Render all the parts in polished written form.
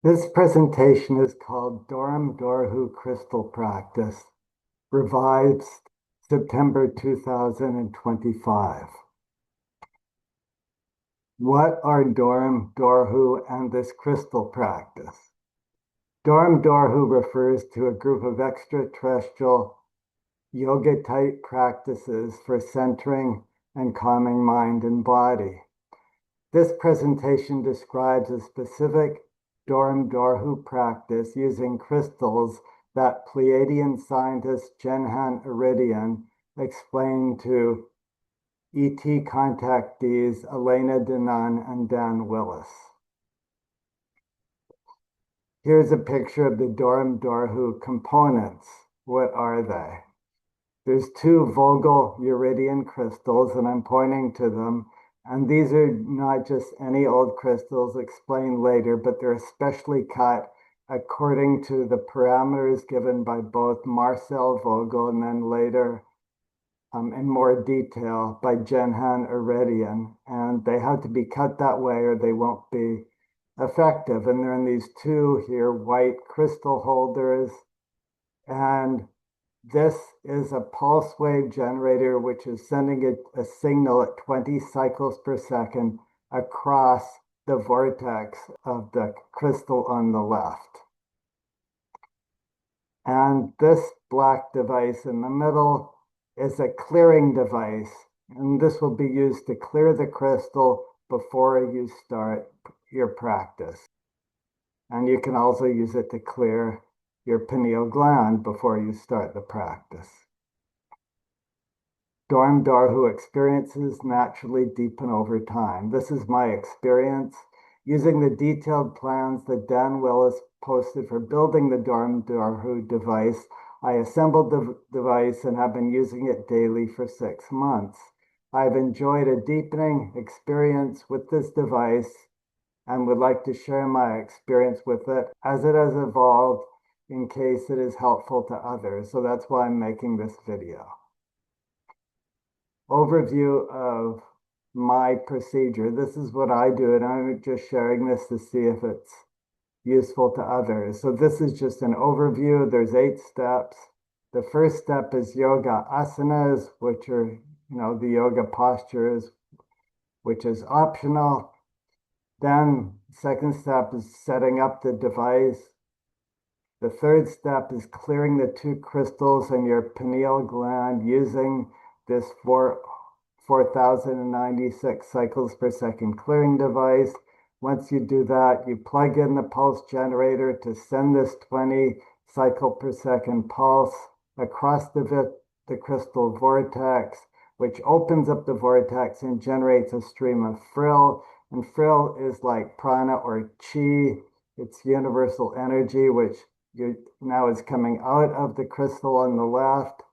This presentation is called Dorhu Crystal Practice, revised September 2025. What are Dorhu, and this crystal practice? Dorhu refers to a group of extraterrestrial yoga-type practices for centering and calming mind and body. This presentation describes a specific Dorhu practice using crystals that Pleiadian scientist Jenhan Iridian explained to ET contactees Elena Denon and Dan Willis. Here's a picture of the Dorhu components. What are they? There's two Vogel Iridian crystals, and I'm pointing to them. And these are not just any old crystals explained later, but they're especially cut according to the parameters given by both Marcel Vogel and then later in more detail by Jenhan Iridian. And they have to be cut that way or they won't be effective. And they're in these two here white crystal holders. And this is a pulse wave generator, which is sending a signal at 20 cycles per second across the vortex of the crystal on the left. And this black device in the middle is a clearing device. And this will be used to clear the crystal before you start your practice. And you can also use it to clear your pineal gland before you start the practice. Dorhu experiences naturally deepen over time. This is my experience. Using the detailed plans that Dan Willis posted for building the Dorhu device, I assembled the device and have been using it daily for 6 months. I've enjoyed a deepening experience with this device and would like to share my experience with it as it has evolved in case it is helpful to others. So that's why I'm making this video. Overview of my procedure. This is what I do, and I'm just sharing this to see if it's useful to others. So this is just an overview. There's 8 steps. The first step is yoga asanas, which are, the yoga postures, which is optional. Then second step is setting up the device. The third step is clearing the 2 crystals in your pineal gland using this 4,096 cycles per second clearing device. Once you do that, you plug in the pulse generator to send this 20 cycle per second pulse across the crystal vortex, which opens up the vortex and generates a stream of frill. And frill is like prana or chi. It's universal energy, which now is coming out of the crystal on the left.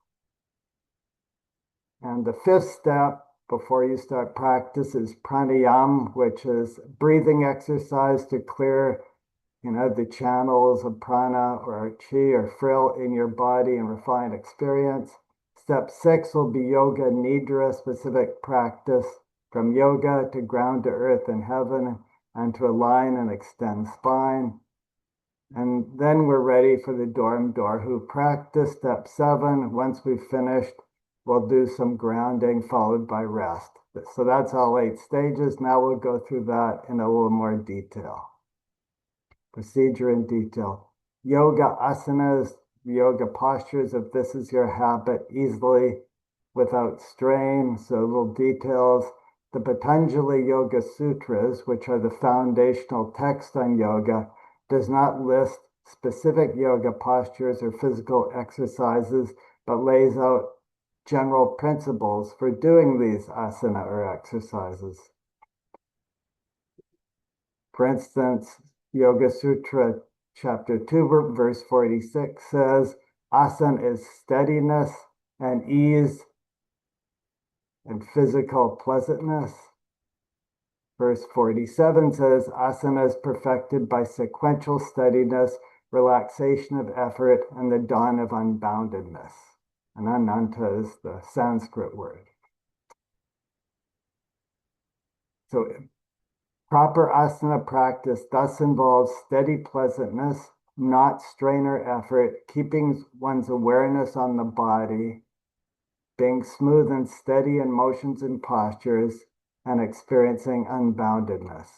And the 5th step before you start practice is pranayama, which is breathing exercise to clear, the channels of prana or chi or frill in your body and refine experience. Step 6 will be yoga nidra specific practice from yoga to ground to earth and heaven and to align and extend spine. And then we're ready for the Dorhu practice. Step 7, once we've finished, we'll do some grounding followed by rest. So that's all 8 stages. Now we'll go through that in a little more detail. Procedure in detail. Yoga asanas, yoga postures, if this is your habit, easily without strain. So little details. The Patanjali Yoga Sutras, which are the foundational text on yoga, does not list specific yoga postures or physical exercises, but lays out general principles for doing these asana or exercises. For instance, Yoga Sutra chapter 2, verse 46 says, asana is steadiness and ease and physical pleasantness. Verse 47 says, asana is perfected by sequential steadiness, relaxation of effort, and the dawn of unboundedness. And ananta is the Sanskrit word. So Proper asana practice thus involves steady pleasantness, not strain or effort, keeping one's awareness on the body, being smooth and steady in motions and postures, and experiencing unboundedness.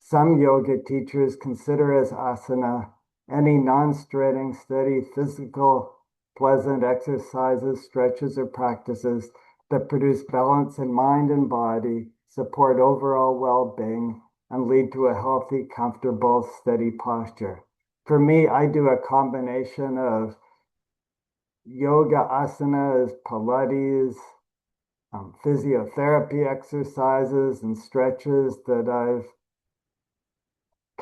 Some yoga teachers consider as asana any non-straining, steady, physical, pleasant exercises, stretches, or practices that produce balance in mind and body, support overall well-being, and lead to a healthy, comfortable, steady posture. For me, I do a combination of yoga asanas, Pilates, physiotherapy exercises and stretches that I've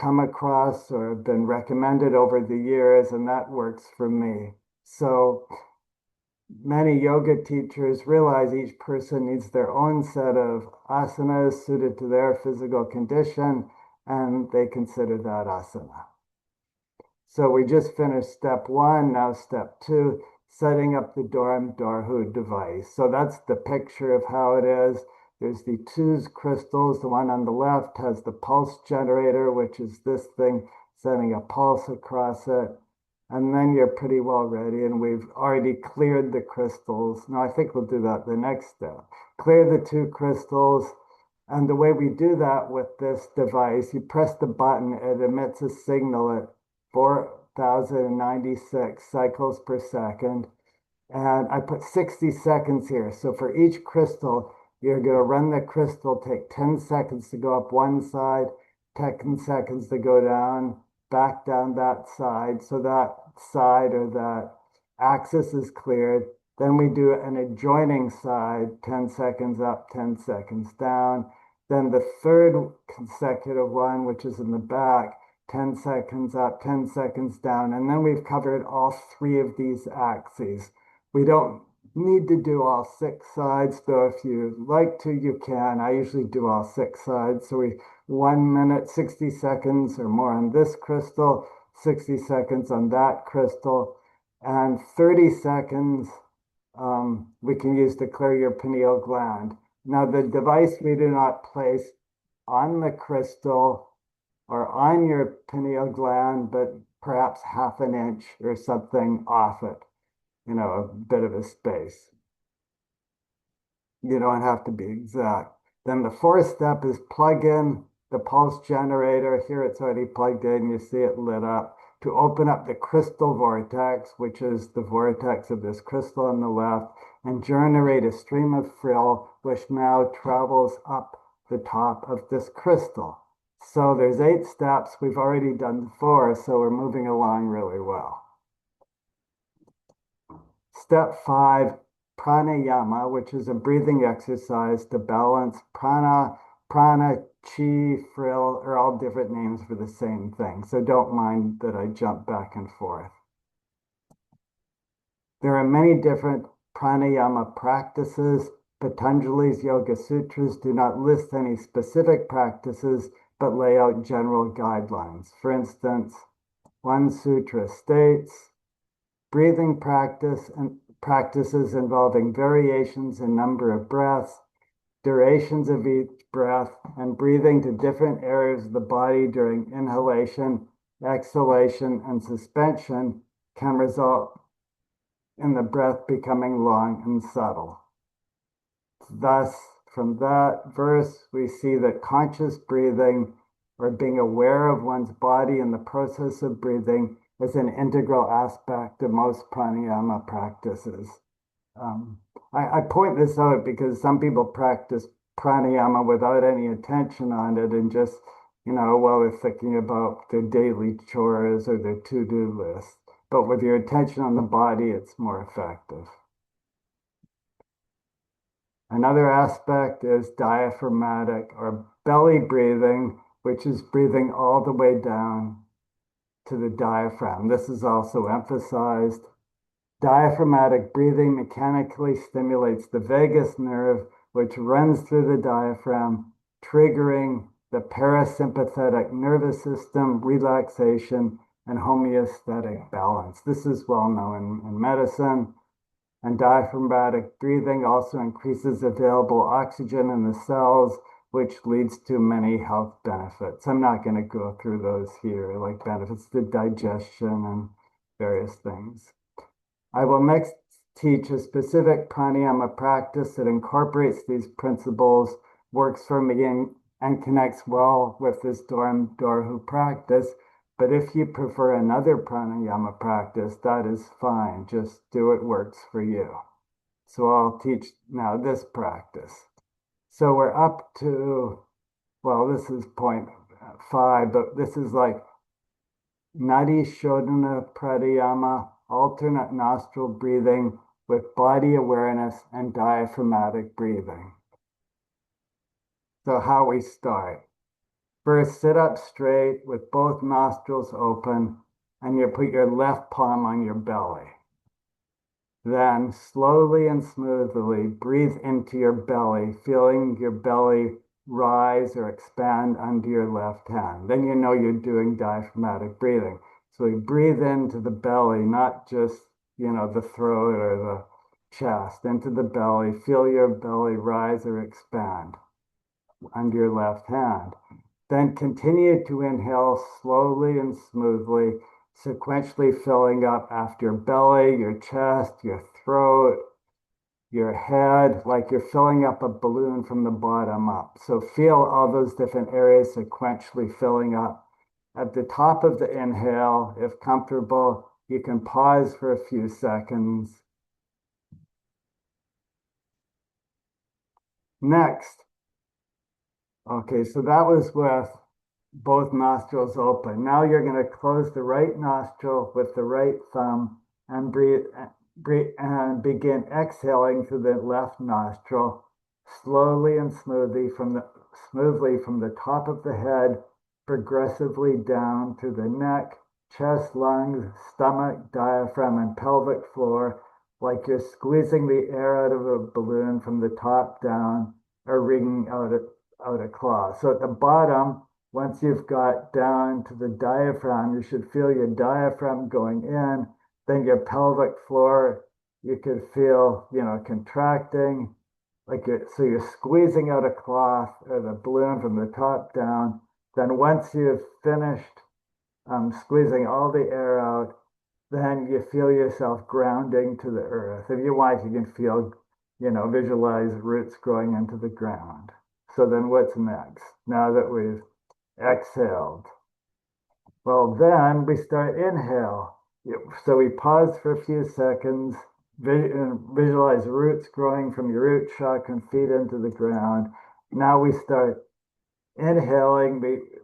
come across or have been recommended over the years, and that works for me. So many yoga teachers realize each person needs their own set of asanas suited to their physical condition, and they consider that asana. So we just finished step one, now step two, setting up the Dorhu device. So that's the picture of how it is. There's the two crystals. The one on the left has the pulse generator, which is this thing sending a pulse across it. And then you're pretty well ready. And we've already cleared the crystals. Now I think we'll do that the next step. Clear the two crystals. And the way we do that with this device, you press the button, it emits a signal at 4,096 cycles per second. And I put 60 seconds here. So for each crystal, you're going to run the crystal, take 10 seconds to go up one side, 10 seconds to go down, back down that side. So that side or that axis is cleared. Then we do an adjoining side, 10 seconds up, 10 seconds down. Then the third consecutive one, which is in the back, 10 seconds up, 10 seconds down. And then we've covered all three of these axes. We don't need to do all six sides, though if you like to, you can. I usually do all six sides. So 1 minute, 60 seconds or more on this crystal, 60 seconds on that crystal, and 30 seconds we can use to clear your pineal gland. Now, the device we do not place on the crystal or on your pineal gland, but perhaps half an inch or something off it, a bit of a space. You don't have to be exact. Then the fourth step is plug in the pulse generator. Here it's already plugged in. You see it lit up to open up the crystal vortex, which is the vortex of this crystal on the left, and generate a stream of frill, which now travels up the top of this crystal. So there's 8 steps. We've already done 4, so we're moving along really well. Step 5, pranayama, which is a breathing exercise to balance prana, chi, frill are all different names for the same thing. So don't mind that I jump back and forth. There are many different pranayama practices. Patanjali's Yoga Sutras do not list any specific practices, but lay out general guidelines. For instance, one sutra states, breathing practice and practices involving variations in number of breaths, durations of each breath, and breathing to different areas of the body during inhalation, exhalation, and suspension can result in the breath becoming long and subtle. Thus, from that verse, we see that conscious breathing or being aware of one's body in the process of breathing is an integral aspect of most pranayama practices. I point this out because some people practice pranayama without any attention on it and just, while they're thinking about their daily chores or their to-do list. But with your attention on the body, it's more effective. Another aspect is diaphragmatic or belly breathing, which is breathing all the way down to the diaphragm. This is also emphasized. Diaphragmatic breathing mechanically stimulates the vagus nerve, which runs through the diaphragm, triggering the parasympathetic nervous system relaxation and homeostatic balance. This is well known in medicine. And diaphragmatic breathing also increases available oxygen in the cells, which leads to many health benefits. I'm not going to go through those here, like benefits to digestion and various things. I will next teach a specific pranayama practice that incorporates these principles, works for me, and connects well with this Dorhu practice. But if you prefer another pranayama practice, that is fine. Just do what works for you. So I'll teach now this practice. So we're up to, well, this is point 5, but this is like Nadi Shodhana Pranayama, alternate nostril breathing with body awareness and diaphragmatic breathing. So how we start. First, sit up straight with both nostrils open, and you put your left palm on your belly. Then slowly and smoothly breathe into your belly, feeling your belly rise or expand under your left hand. Then you know you're doing diaphragmatic breathing. So we breathe into the belly, not just, the throat or the chest, into the belly. Feel your belly rise or expand under your left hand. Then continue to inhale slowly and smoothly, sequentially filling up after your belly, your chest, your throat, your head, like you're filling up a balloon from the bottom up. So feel all those different areas sequentially filling up. At the top of the inhale, if comfortable, you can pause for a few seconds. Next, okay, so that was with both nostrils open. Now you're going to close the right nostril with the right thumb and breathe and begin exhaling through the left nostril slowly and smoothly from the top of the head, progressively down through the neck, chest, lungs, stomach, diaphragm, and pelvic floor, like you're squeezing the air out of a balloon from the top down or wringing out a claw. So at the bottom, once you've got down to the diaphragm, you should feel your diaphragm going in, then your pelvic floor, you could feel, contracting, so you're squeezing out a cloth or the balloon from the top down. Then once you've finished squeezing all the air out, then you feel yourself grounding to the earth. If you want, you can feel, visualize roots growing into the ground. So then what's next? Now that we've exhaled. Well, then we start inhale. So we pause for a few seconds, visualize roots growing from your root chakra and feet into the ground. Now we start inhaling.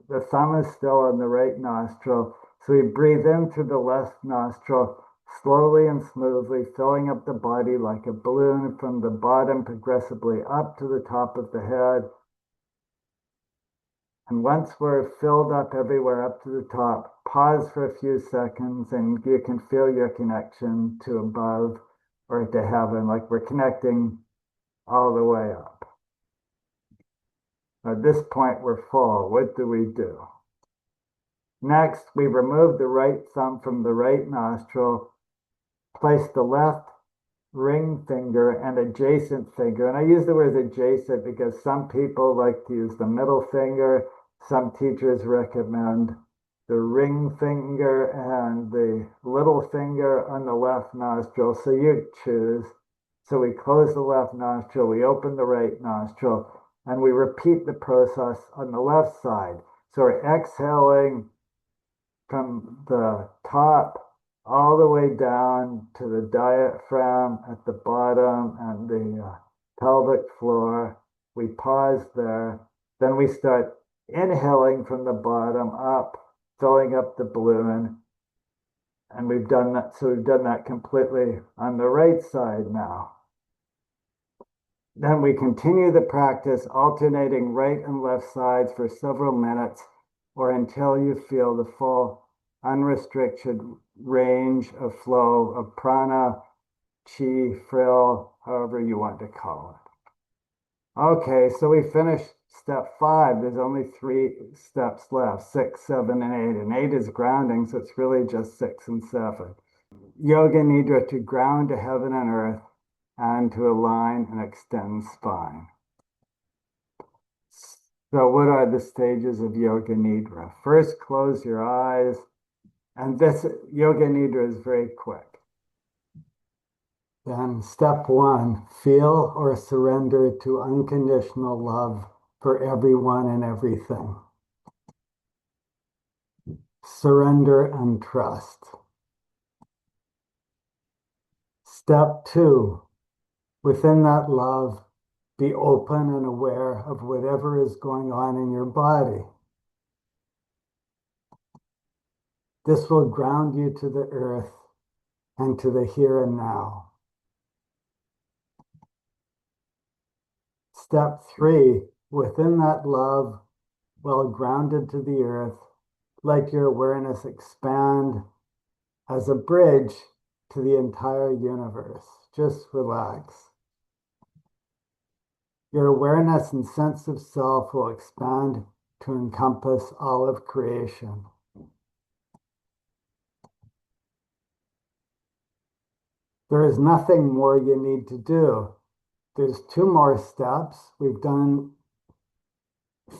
The thumb is still on the right nostril. So we breathe in through the left nostril, slowly and smoothly, filling up the body like a balloon from the bottom progressively up to the top of the head. And once we're filled up everywhere up to the top, pause for a few seconds and you can feel your connection to above or to heaven, like we're connecting all the way up. At this point, we're full. What do we do? Next, we remove the right thumb from the right nostril, place the left ring finger and adjacent finger. And I use the word adjacent because some people like to use the middle finger. Some teachers recommend the ring finger and the little finger on the left nostril. So you choose. So we close the left nostril, we open the right nostril, and we repeat the process on the left side. So we're exhaling from the top all the way down to the diaphragm at the bottom and the pelvic floor. We pause there. Then we start inhaling from the bottom up, filling up the balloon. And we've done that. So we've done that completely on the right side now. Then we continue the practice, alternating right and left sides for several minutes or until you feel the full unrestricted range of flow of prana, chi, frill, however you want to call it. Okay, so we finished step 5. There's only 3 steps left, 6, 7, and 8. And 8 is grounding, so it's really just 6 and 7. Yoga Nidra, to ground to heaven and earth and to align and extend spine. So what are the stages of Yoga Nidra? First, close your eyes. And this Yoga Nidra is very quick. Then step one, feel or surrender to unconditional love for everyone and everything. Surrender and trust. Step two, within that love, be open and aware of whatever is going on in your body. This will ground you to the earth and to the here and now. Step three, within that love, well grounded to the earth, let your awareness expand as a bridge to the entire universe. Just relax. Your awareness and sense of self will expand to encompass all of creation. There is nothing more you need to do. There's two more steps. We've done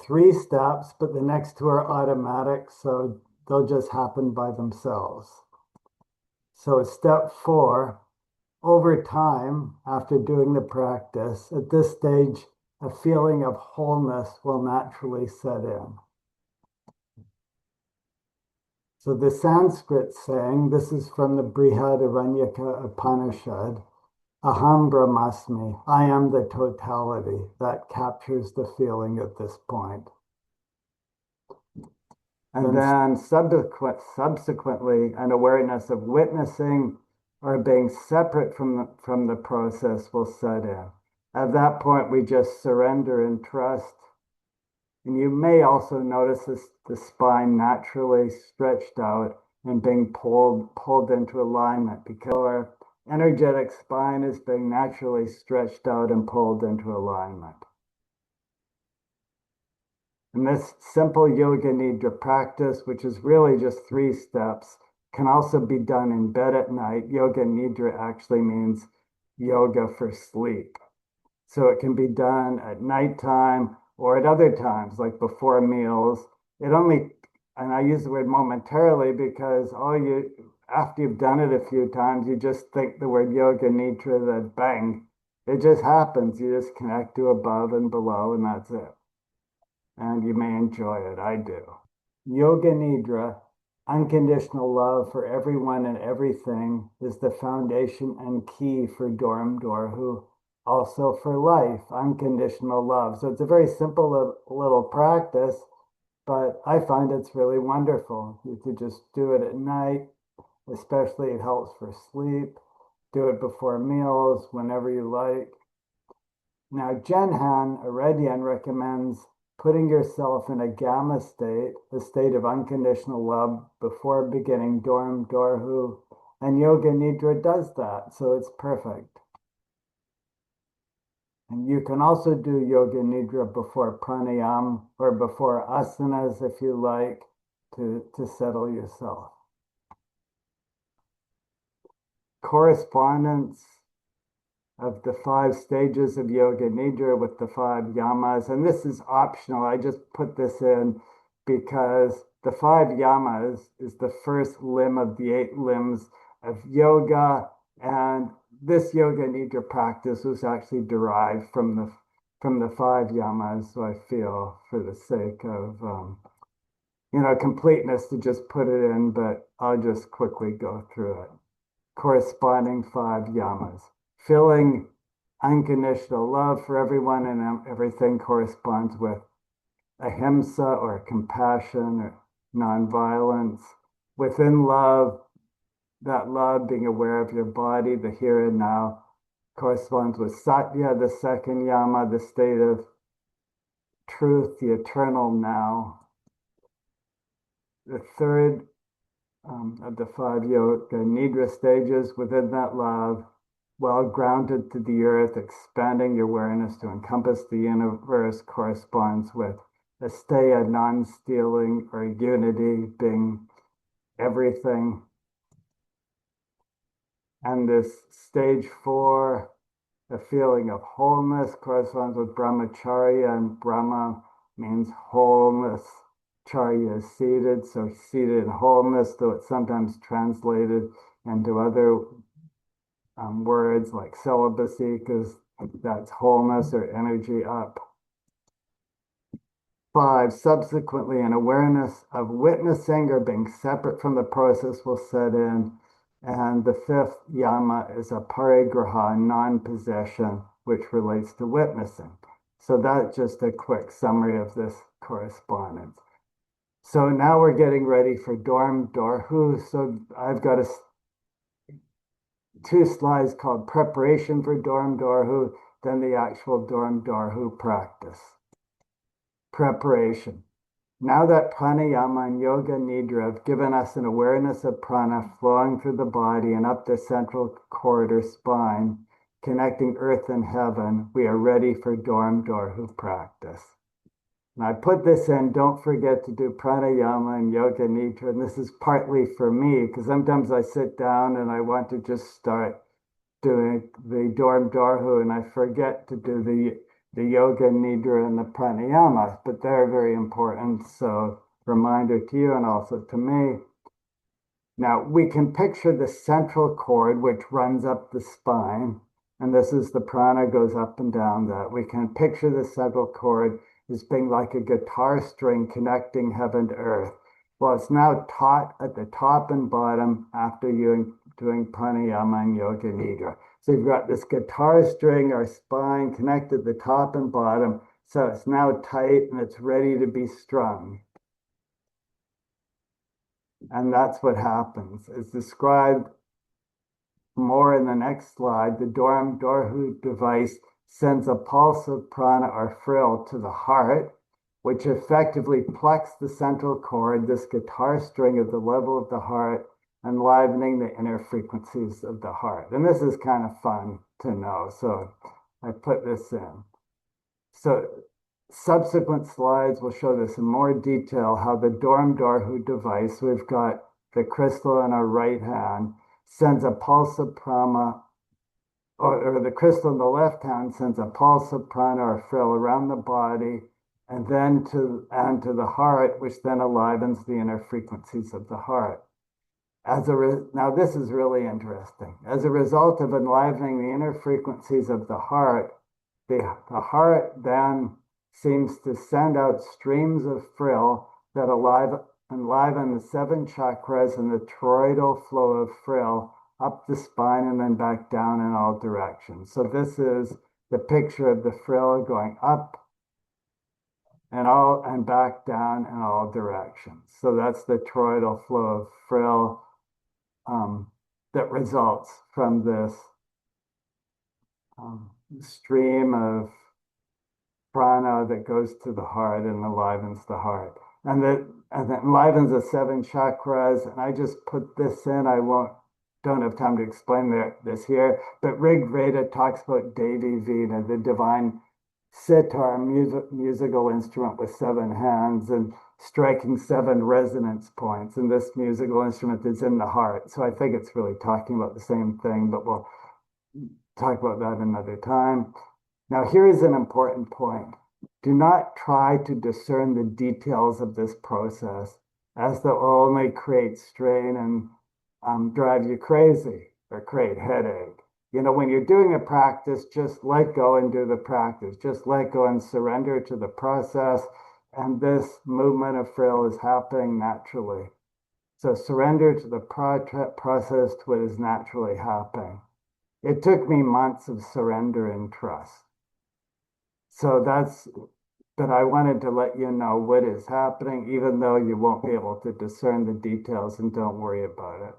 three steps, but the next two are automatic, so they'll just happen by themselves. So step four, over time, after doing the practice, at this stage, a feeling of wholeness will naturally set in. So the Sanskrit saying, this is from the Brihadaranyaka Upanishad, Aham Brahmasmi, I am the totality. That captures the feeling at this point. And then subsequently, an awareness of witnessing or being separate from the process will set in. At that point, we just surrender and trust. And you may also notice the spine naturally stretched out and being pulled into alignment because our energetic spine is being naturally stretched out and pulled into alignment. And this simple Yoga Nidra practice, which is really just 3 steps, can also be done in bed at night. Yoga Nidra actually means yoga for sleep. So it can be done at nighttime or at other times, like before meals. And I use the word momentarily because after you've done it a few times, you just think the word Yoga Nidra, then bang, it just happens. You just connect to above and below, and that's it. And you may enjoy it. I do. Yoga Nidra, unconditional love for everyone and everything, is the foundation and key for Dorhu, also for life, unconditional love. So it's a very simple little practice, but I find it's really wonderful. You could just do it at night, especially it helps for sleep. Do it before meals, whenever you like. Now, Jenhan Aredian recommends putting yourself in a gamma state, a state of unconditional love before beginning Dorhu, and Yoga Nidra does that, so it's perfect. And you can also do Yoga Nidra before pranayam or before asanas if you like to settle yourself. Correspondence of the 5 stages of Yoga Nidra with the 5 yamas. And this is optional. I just put this in because the 5 yamas is the first limb of the 8 limbs of yoga. And this Yoga Nidra practice was actually derived from the 5 yamas. So I feel for the sake of completeness to just put it in, but I'll just quickly go through it. Corresponding 5 yamas. Feeling unconditional love for everyone and everything corresponds with ahimsa or compassion or nonviolence. Within love, that love being aware of your body, the here and now, corresponds with satya, the second yama, the state of truth, the eternal now. The third of the 5 Yoga Nidra stages within that love, well grounded to the earth, expanding your awareness to encompass the universe, corresponds with asteya, non-stealing, or unity, being everything. And this stage 4, a feeling of wholeness, corresponds with brahmacharya and Brahma, means wholeness. Charya is seated, so seated in wholeness, though it's sometimes translated into other words like celibacy, because that's wholeness or energy up. 5, subsequently, an awareness of witnessing or being separate from the process will set in. And the 5th yama is a parigraha, non-possession, which relates to witnessing. So that's just a quick summary of this correspondence. So now we're getting ready for Dorhu. So I've got 2 slides called preparation for Dorhu, then the actual Dorhu practice. Preparation. Now that pranayama and yoga nidra have given us an awareness of prana flowing through the body and up the central cord or spine, connecting earth and heaven, we are ready for Dorhu practice. And I put this in, don't forget to do pranayama and yoga nidra. And this is partly for me, because sometimes I sit down and I want to just start doing the Dorhu and I forget to do the yoga nidra and the pranayama, but they're very important. So reminder to you and also to me. Now we can picture the central cord, which runs up the spine. And this is the prana goes up and down that. We can picture the central cord as being like a guitar string connecting heaven to earth. Well, it's now taut at the top and bottom after you doing pranayama and yoga nidra. So you've got this guitar string or spine connected the top and bottom. So it's now tight and it's ready to be strung. And that's what happens. It's described more in the next slide. The Dorhu device sends a pulse of prana or frill to the heart, which effectively plucks the central cord, this guitar string, at the level of the heart, enlivening the inner frequencies of the heart. And this is kind of fun to know, so I put this in. So subsequent slides will show this in more detail, how the Dorhu device, we've got the crystal in our right hand, sends a pulse of prana, or the crystal in the left hand sends a pulse of prana or frill around the body, and then to the heart, which then enlivens the inner frequencies of the heart. Now this is really interesting. As a result of enlivening the inner frequencies of the heart heart then seems to send out streams of frill that enliven the 7 chakras and the toroidal flow of frill up the spine and then back down in all directions. So this is the picture of the frill going up and back down in all directions. So that's the toroidal flow of frill that results from this stream of prana that goes to the heart and enlivens the heart. And that enlivens the 7 chakras. And I just put this in. Don't have time to explain this here, but Rig Veda talks about Devi Veena, the divine sitar, musical instrument with 7 hands and striking 7 resonance points. And this musical instrument is in the heart. So I think it's really talking about the same thing, but we'll talk about that another time. Now, here is an important point. Do not try to discern the details of this process, as they'll only create strain and drive you crazy or create headache. You know, when you're doing a practice, just let go and do the practice. Just let go and surrender to the process. And this movement of frill is happening naturally. So surrender to the process, to what is naturally happening. It took me months of surrender and trust. So but I wanted to let you know what is happening, even though you won't be able to discern the details, and don't worry about it.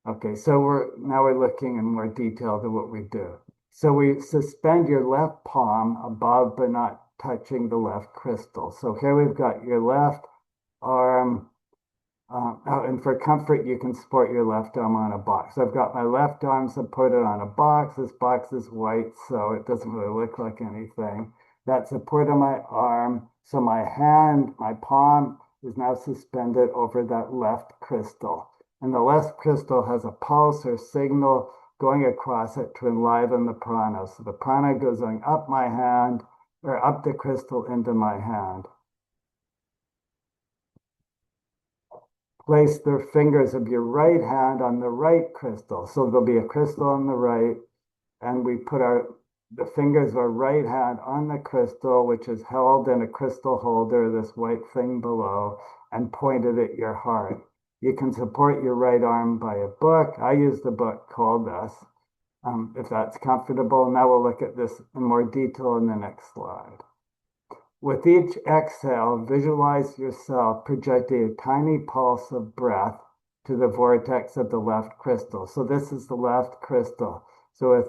Okay, so now we're looking in more detail to what we do. So we suspend your left palm above but not touching the left crystal. So here we've got your left arm. And for comfort, you can support your left arm on a box. So I've got my left arm supported on a box. This box is white, so it doesn't really look like anything. That's support on my arm. So my palm is now suspended over that left crystal. And the left crystal has a pulse or signal going across it to enliven the prana. So the prana goes going up my hand or up the crystal into my hand. Place the fingers of your right hand on the right crystal. So there'll be a crystal on the right, and we put the fingers of our right hand on the crystal, which is held in a crystal holder, this white thing below, and pointed at your heart. You can support your right arm by a book. I use the book called this, if that's comfortable. Now we'll look at this in more detail in the next slide. With each exhale, visualize yourself projecting a tiny pulse of breath to the vortex of the left crystal. So this is the left crystal. So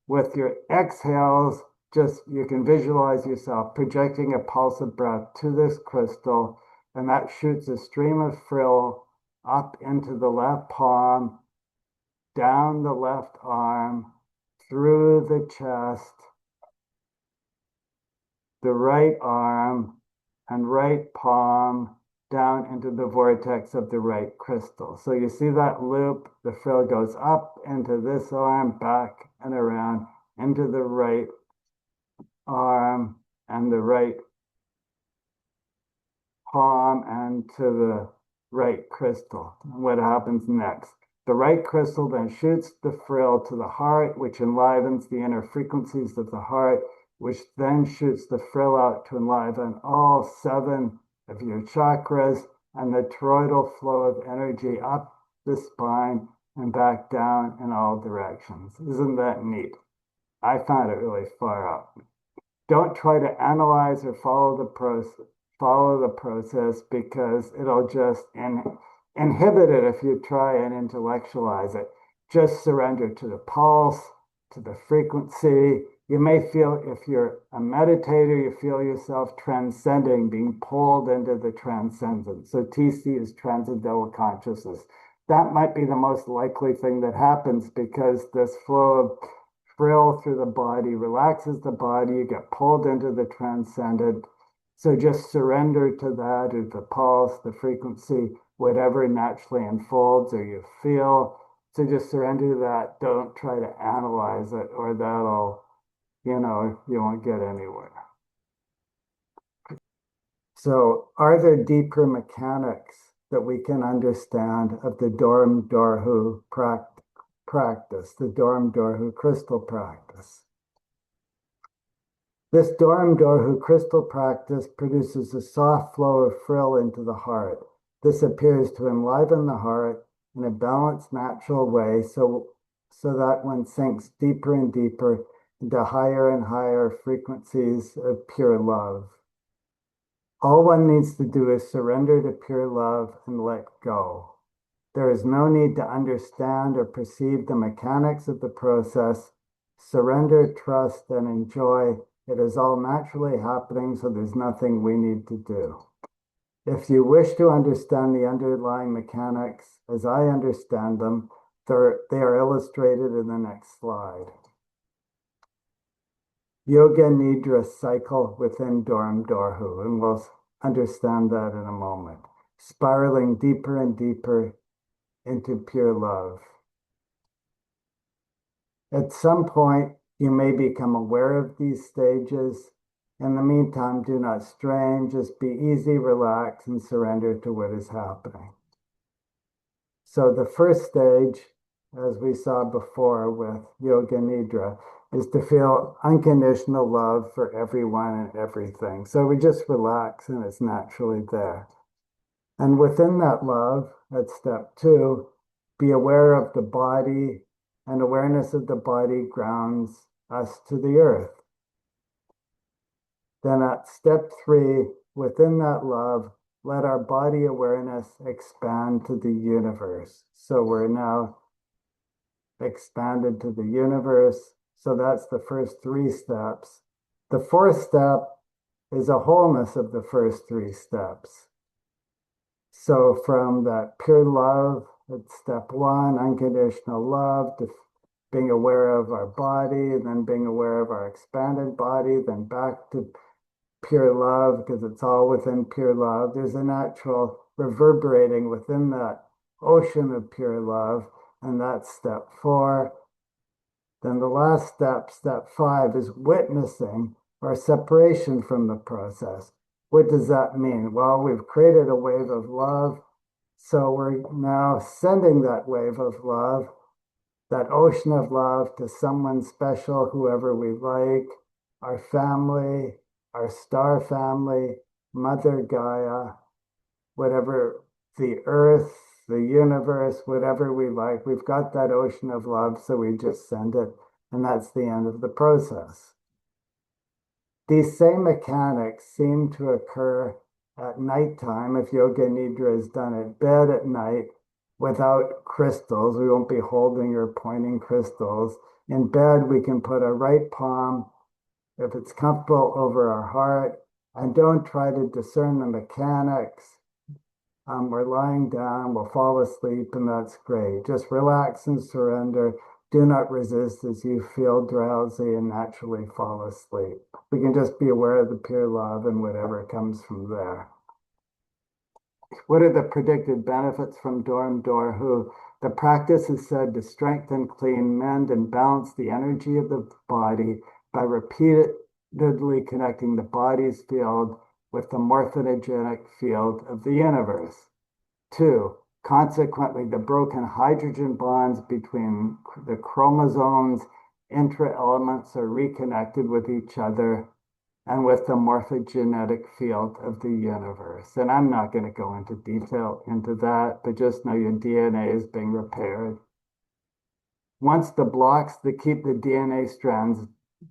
with your exhales, you can visualize yourself projecting a pulse of breath to this crystal, and that shoots a stream of frill up into the left palm, down the left arm, through the chest, the right arm, and right palm down into the vortex of the right crystal. So you see that loop, the frill goes up into this arm, back and around into the right arm and the right palm and to the right crystal. And what happens next? The right crystal then shoots the frill to the heart, which enlivens the inner frequencies of the heart, which then shoots the frill out to enliven all 7 of your chakras and the toroidal flow of energy up the spine and back down in all directions. Isn't that neat? I found it really far up. Don't try to analyze or follow the process because it'll just inhibit it if you try and intellectualize it. Just surrender to the pulse, to the frequency. You may feel, if you're a meditator, you feel yourself transcending, being pulled into the transcendent. So TC is transcendental consciousness. That might be the most likely thing that happens because this flow of frill through the body relaxes the body, you get pulled into the transcendent. So just surrender to that, or the pulse, the frequency, whatever naturally unfolds or you feel. So just surrender to that. Don't try to analyze it, or that'll, you won't get anywhere. So are there deeper mechanics that we can understand of the Dorhu practice, the Dorhu crystal practice? This Dorhu crystal practice produces a soft flow of frill into the heart. This appears to enliven the heart in a balanced, natural way, so that one sinks deeper and deeper into higher and higher frequencies of pure love. All one needs to do is surrender to pure love and let go. There is no need to understand or perceive the mechanics of the process. Surrender, trust, and enjoy. It is all naturally happening, so there's nothing we need to do. If you wish to understand the underlying mechanics as I understand them, they are illustrated in the next slide. Yoga Nidra cycle within Dorhu, and we'll understand that in a moment. Spiraling deeper and deeper into pure love. At some point, you may become aware of these stages. In the meantime, do not strain, just be easy, relax, and surrender to what is happening. So the first stage, as we saw before with Yoga Nidra, is to feel unconditional love for everyone and everything. So we just relax and it's naturally there. And within that love, at step 2, be aware of the body, and awareness of the body grounds us to the earth. Then at step 3, within that love, let our body awareness expand to the universe. So we're now expanded to the universe. So that's the first 3 steps. The 4th step is a wholeness of the first 3 steps. So from that pure love at step 1, unconditional love, to being aware of our body, and then being aware of our expanded body, then back to pure love, because it's all within pure love. There's a natural reverberating within that ocean of pure love, and that's step 4. Then the last step, step 5, is witnessing or separation from the process. What does that mean? Well, we've created a wave of love, so we're now sending that wave of love, that ocean of love, to someone special, whoever we like, our family, our star family, Mother Gaia, whatever, the earth, the universe, whatever we like. We've got that ocean of love, so we just send it, and that's the end of the process. These same mechanics seem to occur at nighttime if yoga nidra is done at bed at night without crystals. We won't be holding or pointing crystals. In bed, we can put our right palm, if it's comfortable, over our heart, and don't try to discern the mechanics. We're lying down, we'll fall asleep, and that's great. Just relax and surrender. Do not resist as you feel drowsy and naturally fall asleep. We can just be aware of the pure love and whatever comes from there. What are the predicted benefits from Dorhu? The practice is said to strengthen, clean, mend, and balance the energy of the body by repeatedly connecting the body's field with the morphogenetic field of the universe. 2, consequently, the broken hydrogen bonds between the chromosomes, intra-elements are reconnected with each other and with the morphogenetic field of the universe. And I'm not going to go into detail into that, but just know your DNA is being repaired. Once the blocks that keep the DNA strands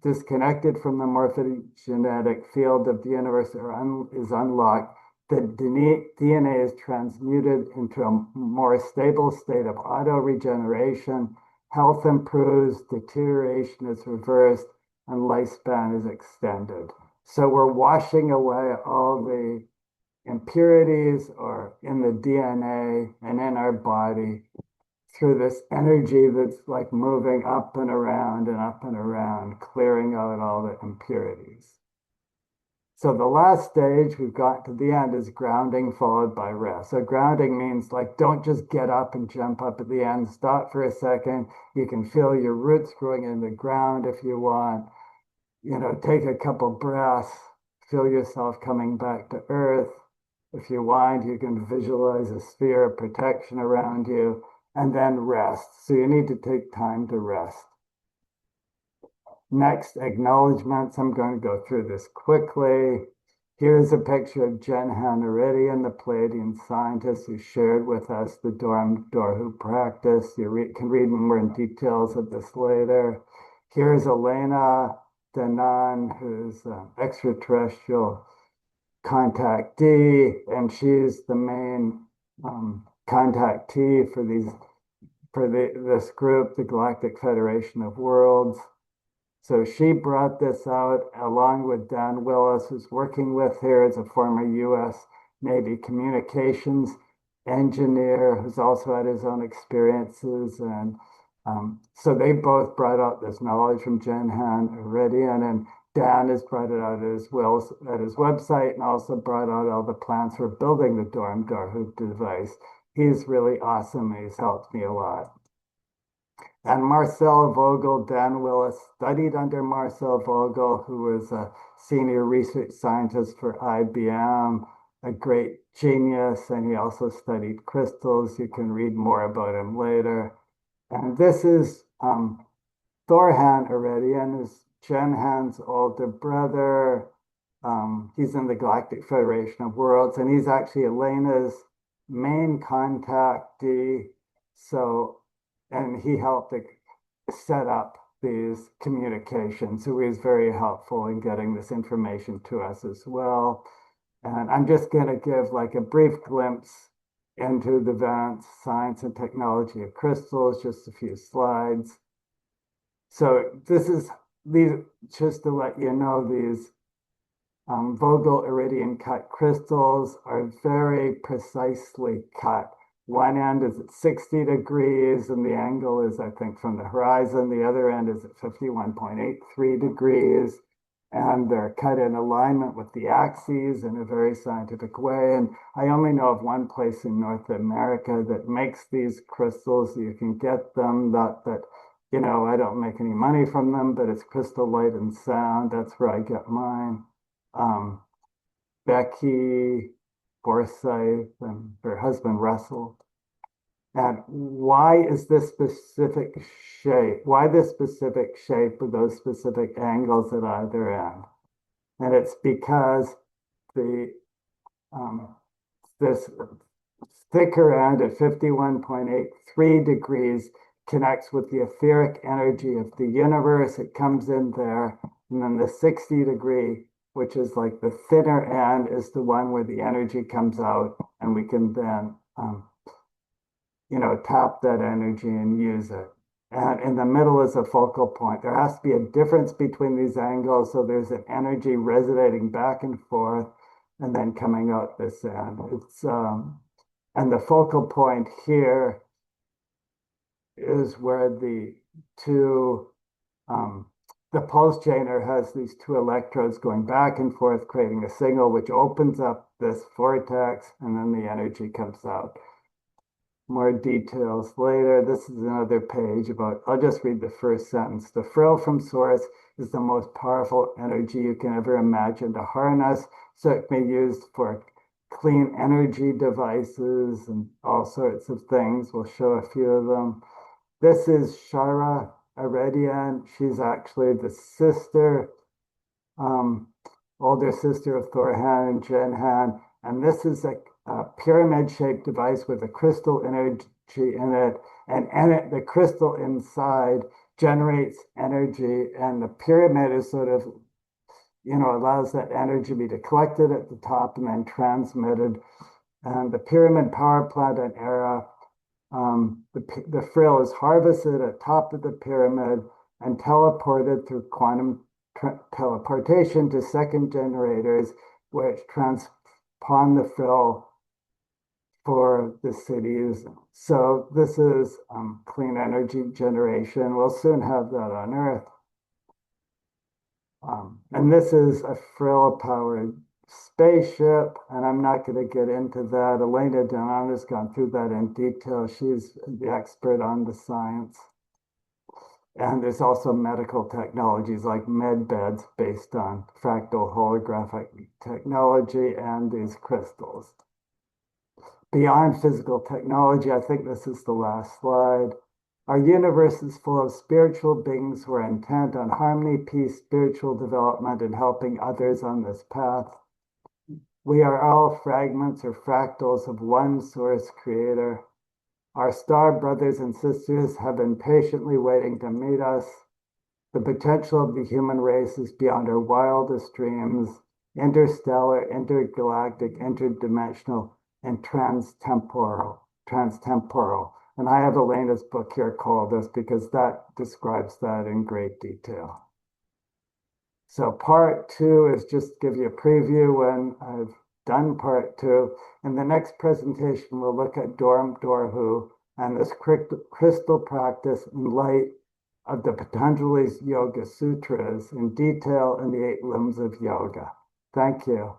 disconnected from the morphogenetic field of the universe is unlocked, the DNA is transmuted into a more stable state of auto-regeneration, health improves, deterioration is reversed, and lifespan is extended. So we're washing away all the impurities or in the DNA and in our body through this energy that's like moving up and around, clearing out all the impurities. So the last stage, we've got to the end, is grounding followed by rest. So grounding means like, don't just get up and jump up at the end. Stop for a second. You can feel your roots growing in the ground if you want. Take a couple breaths, feel yourself coming back to earth. If you want, you can visualize a sphere of protection around you, and then rest. So you need to take time to rest. Next, acknowledgements. I'm going to go through this quickly. Here's a picture of Jenhan Iridian, the Pleiadian scientist who shared with us the Dorhu practice. You can read more in details of this later. Here's Elena Danan, who's an extraterrestrial contactee, and she's the main contactee for this group, the Galactic Federation of Worlds. So she brought this out along with Dan Willis, who's working with her as a former U.S. Navy communications engineer, who's also had his own experiences. And so they both brought out this knowledge from Jenhan Iridian, and Dan has brought it out as well at his website, and also brought out all the plans for building the Dorhu device. He's really awesome. He's helped me a lot. And Marcel Vogel, Dan Willis studied under Marcel Vogel, who was a senior research scientist for IBM, a great genius, and he also studied crystals. You can read more about him later. And this is Thorhan Iridian, is Jenhan's older brother. He's in the Galactic Federation of Worlds, and he's actually Elena's main contactee. And he helped set up these communications. So he was very helpful in getting this information to us as well. And I'm just going to give like a brief glimpse into the advanced science and technology of crystals, just a few slides. So these, just to let you know, these Vogel iridium cut crystals are very precisely cut. One end is at 60 degrees, and the angle is, I think, from the horizon. The other end is at 51.83 degrees, and they're cut in alignment with the axes in a very scientific way. And I only know of one place in North America that makes these crystals. You can get them, not that I don't make any money from them, but it's crystal light and sound. That's where I get mine. Um, Becky Forsyth and her husband Russell. And why is this specific shape? Why this specific shape with those specific angles at either end? And it's because the um, this thicker end at 51.83 degrees connects with the etheric energy of the universe. It comes in there. And then the 60-degree, which is like the thinner end, is the one where the energy comes out. And we can then, tap that energy and use it. And in the middle is a focal point. There has to be a difference between these angles. So there's an energy resonating back and forth and then coming out this end. And the focal point here is where um, the pulse chainer has these two electrodes going back and forth, creating a signal which opens up this vortex, and then the energy comes out. More details later. This is another page about, I'll just read the first sentence. The frill from source is the most powerful energy you can ever imagine to harness, so it can be used for clean energy devices and all sorts of things. We'll show a few of them. This is Shara Aredian. She's actually the sister, um, older sister of Thorhan and Jenhan. And this is a pyramid-shaped device with a crystal energy in it. And the crystal inside generates energy. And the pyramid is sort of, allows that energy to be collected at the top and then transmitted. And the pyramid power plant in Era, the frill is harvested at top of the pyramid and teleported through quantum teleportation to second generators, which transpond the frill for the cities. So this is clean energy generation. We'll soon have that on Earth. And this is a frill-powered spaceship, and I'm not going to get into that. Elena Donan has gone through that in detail. She's the expert on the science. And there's also medical technologies like med beds based on fractal holographic technology and these crystals. Beyond physical technology, I think this is the last slide. Our universe is full of spiritual beings who are intent on harmony, peace, spiritual development, and helping others on this path. We are all fragments or fractals of one source creator. Our star brothers and sisters have been patiently waiting to meet us. The potential of the human race is beyond our wildest dreams, interstellar, intergalactic, interdimensional, and transtemporal. And I have Elena's book here called this because that describes that in great detail. So part 2 is just give you a preview when I've done part 2. In the next presentation, we'll look at Dorhu and this crystal practice in light of the Patanjali's Yoga Sutras in detail in the 8 limbs of yoga. Thank you.